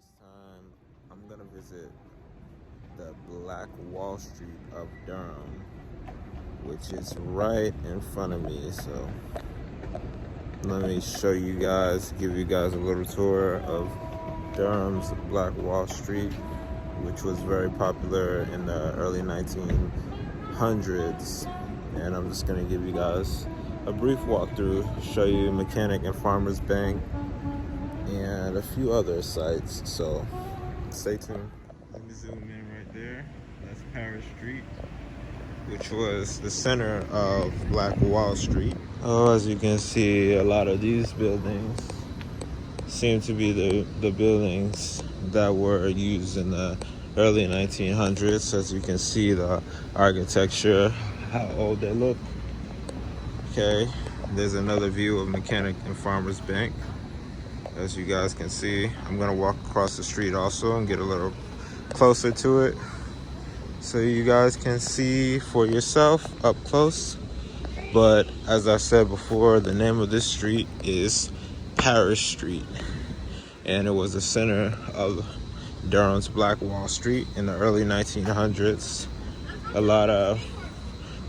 This time I'm gonna visit the Black Wall Street of Durham, which is right in front of me. So let me show you guys, give you guys a little tour of Durham's Black Wall Street, which was very popular in the early 1900s. And I'm just gonna give you guys a brief walkthrough, show you Mechanic and Farmers Bank and a few other sites. So stay tuned. Let me zoom in right there. That's Paris Street, which was the center of Black Wall Street. Oh, as you can see, a lot of these buildings seem to be the buildings that were used in the early 1900s. As you can see, the architecture, how old they look. Okay, there's another view of Mechanic and Farmers Bank. As you guys can see, I'm gonna walk across the street also and get a little closer to it so you guys can see for yourself up close. But as I said before, the name of this street is Paris Street, and it was the center of Durham's Black Wall Street in the early 1900s. A lot of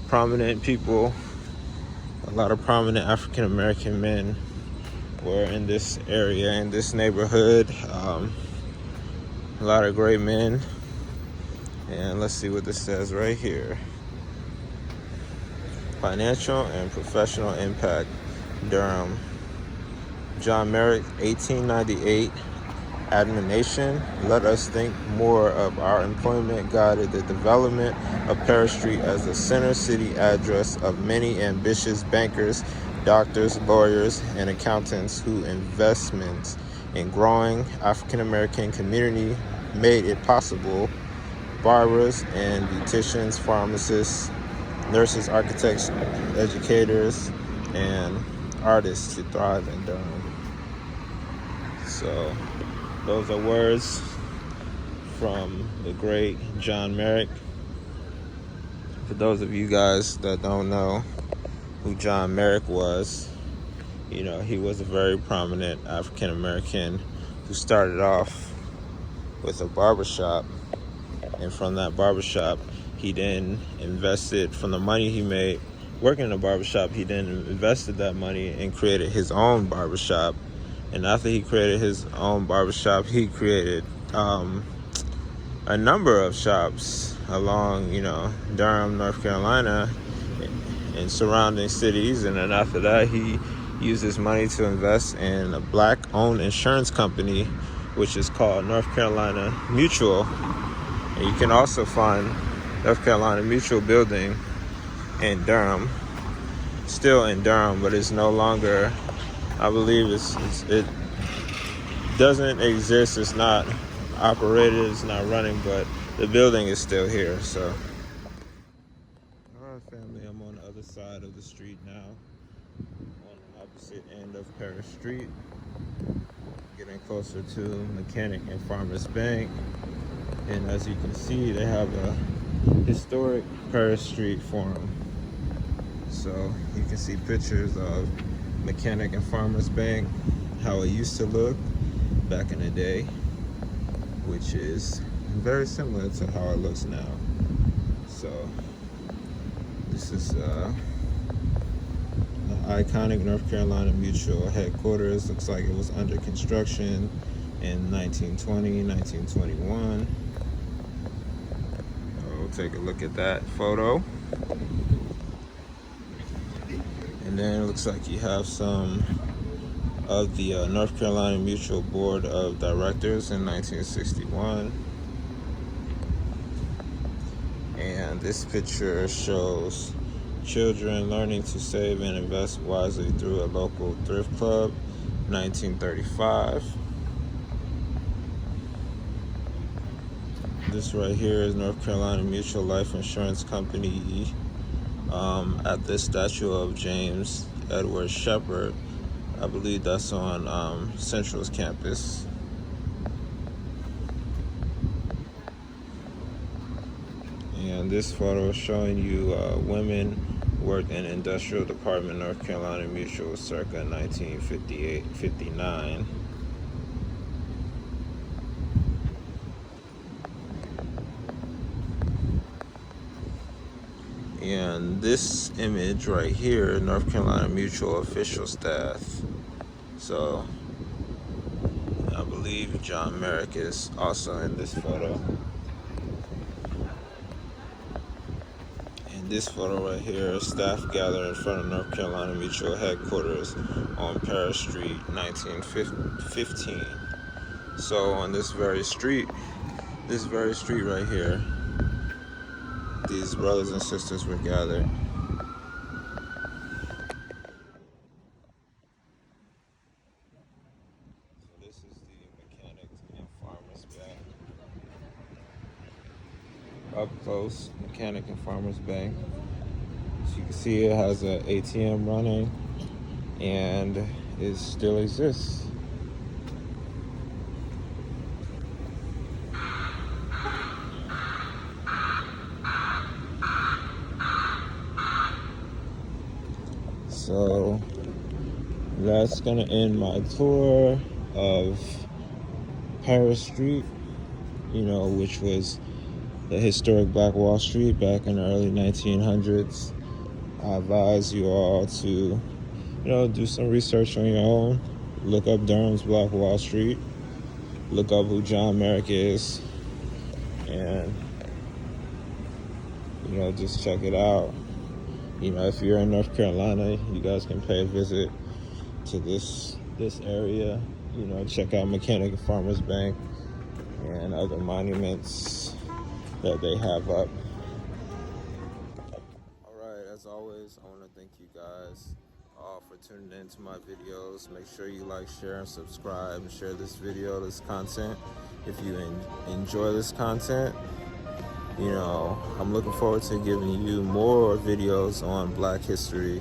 prominent people, a lot of prominent African American men were in this area, in this neighborhood. A lot of great men. And let's see what this says right here. Financial and professional impact, Durham. John Merrick, 1898. Admonition: let us think more of our employment guided the development of Paris Street as the center city address of many ambitious bankers, doctors, lawyers, and accountants whose investments in growing African American community made it possible. Barbers and beauticians, pharmacists, nurses, architects, educators, and artists to thrive in Durham. So those are words from the great John Merrick. For those of you guys that don't know who John Merrick was, you know, he was a very prominent African American who started off with a barbershop. And from that barbershop, he then invested, from the money he made working in a barbershop, he then invested that money and created his own barbershop. And after he created his own barbershop, he created a number of shops along, Durham, North Carolina, and surrounding cities. And then after that, he used his money to invest in a black-owned insurance company, which is called North Carolina Mutual. And you can also find North Carolina Mutual building in Durham, still in Durham, but it's no longer, I believe it doesn't exist. It's not operated, it's not running, but the building is still here. So, all right, family, I'm on the other side of the street now, on the opposite end of Paris Street, getting closer to Mechanic and Farmers Bank. And as you can see, they have a historic Paris Street Forum. So you can see pictures of Mechanic and Farmers Bank, how it used to look back in the day, which is very similar to how it looks now. So this is the iconic North Carolina Mutual headquarters. Looks like it was under construction in 1920, 1921. We'll take a look at that photo. And then it looks like you have some of the North Carolina Mutual Board of Directors in 1961. And this picture shows children learning to save and invest wisely through a local thrift club, 1935. This right here is North Carolina Mutual Life Insurance Company at the statue of James Edward Shepard. I believe that's on Central's campus. And this photo is showing you women worked in Industrial Department, North Carolina Mutual, circa 1958-59. And this image right here, North Carolina Mutual official staff. So I believe John Merrick is also in this photo. In this photo right here, staff gathered in front of North Carolina Mutual headquarters on Paris Street, 1915. So on this very street right here, these brothers and sisters were gathered. So this is the Mechanic and Farmers Bank. Up close, Mechanic and Farmers Bank. As you can see, it has an ATM running, and it still exists. So that's gonna end my tour of Paris Street, which was the historic Black Wall Street back in the early 1900s. I advise you all to, do some research on your own. Look up Durham's Black Wall Street. Look up who John Merrick is. And, just check it out. If you're in North Carolina, you guys can pay a visit to this area. Check out Mechanic and Farmers Bank and other monuments that they have up. All right, as always, I want to thank you guys all for tuning in to my videos. Make sure you like, share, and subscribe, and share this video, this content. If you enjoy this content, I'm looking forward to giving you more videos on Black history.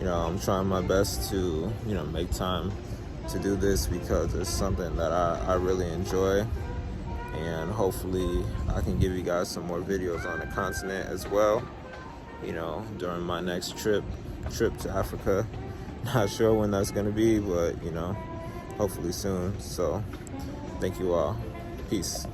I'm trying my best to, make time to do this because it's something that I really enjoy. And hopefully I can give you guys some more videos on the continent as well, during my next trip to Africa. Not sure when that's going to be, but, hopefully soon. So thank you all. Peace.